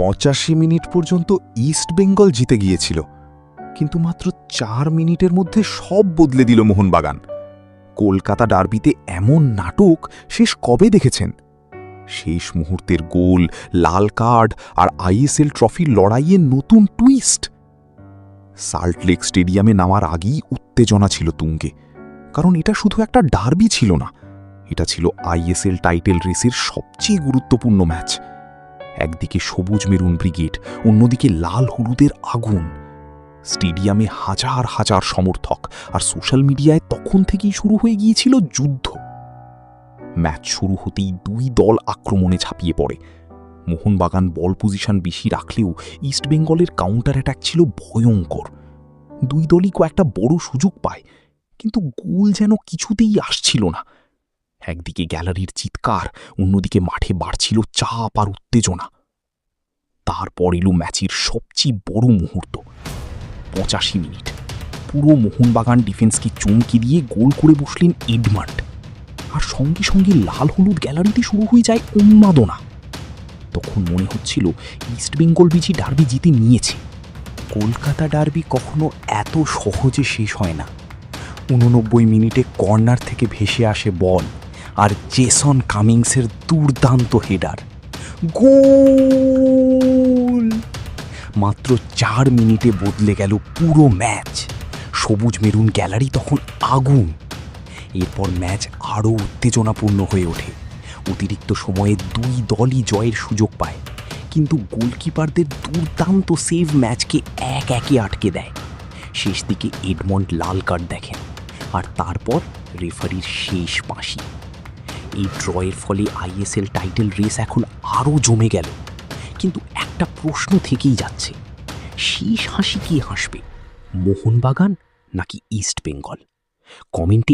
85 minute পর্যন্ত east Bengal জিতে গিয়েছিল, কিন্তু মাত্র 4 মিনিটের মধ্যে সব বদলে দিল মোহনবাগান। কলকাতা ডার্বিতে এমন নাটক শেষ কবে দেখেছেন? শেষ মুহূর্তের গোল, লাল কার্ড আর আইএসএল ট্রফির লড়াইয়ে নতুন টুইস্ট। সল্টলেক স্টেডিয়ামে নামার আগেই উত্তেজনা ছিল তুঙ্গে, কারণ এটা শুধু একটা ডার্বি ছিল না, এটা ছিল আইএসএল টাইটেল রেসের সবচেয়ে গুরুত্বপূর্ণ ম্যাচ। একদিকে সবুজ মেরুন ব্রিগেড, অন্যদিকে লাল হলুদের আগুন। স্টেডিয়ামে হাজার হাজার সমর্থক, আর সোশ্যাল মিডিয়ায় তখন থেকেই শুরু হয়ে গিয়েছিল যুদ্ধ। ম্যাচ শুরু হতেই দুই দল আক্রমণে ঝাঁপিয়ে পড়ে। মোহনবাগান বল পজিশন বেশি রাখলেও ইস্টবেঙ্গলের কাউন্টার অ্যাটাক ছিল ভয়ঙ্কর। দুই দলই কয়েকটা বড় সুযোগ পায়, কিন্তু গোল যেন কিছুতেই আসছিল না। একদিকে গ্যালারির চিৎকার, অন্যদিকে মাঠে বাড়ছিল চাপ আর উত্তেজনা। তারপর এলো ম্যাচের সবচেয়ে বড় মুহূর্ত। 85 মিনিট পুরো মোহনবাগান ডিফেন্সকে চমকে দিয়ে গোল করে বসলেন এডমান্ড, আর সঙ্গে সঙ্গে লাল হলুদ গ্যালারিতে শুরু হয়ে যায় উন্মাদনা। তখন মনে হচ্ছিল ইস্টবেঙ্গল বিজি ডার্বি জিতে নিয়েছে। কলকাতা ডার্বি কখনো এত সহজে শেষ হয় না। 89 মিনিটে কর্নার থেকে ভেসে আসে বল, আর জেসন কামিংসের দুর্দান্ত হেডার, গোল! মাত্র 4 মিনিটে বদলে গেল পুরো ম্যাচ। সবুজ মেরুন গ্যালারি তখন আগুন। এরপর ম্যাচ আরও উত্তেজনাপূর্ণ হয়ে ওঠে। অতিরিক্ত সময়ে দুই দলই জয়ের সুযোগ পায়, কিন্তু গোলকিপারদের দুর্দান্ত সেভ ম্যাচকে একে আটকে দেয়। শেষ দিকে এডমন্ড লাল কার্ড দেখেন, আর তারপর রেফারির শেষ বাঁশি। এই ড্রয়ের ফলে আইএসএল টাইটেল রেস এখন আরও জমে গেল। কিন্তু একটা প্রশ্ন থেকেই যাচ্ছে, শেষ হাসি কে হাসবে, মোহনবাগান নাকি ইস্টবেঙ্গল? কমেন্টে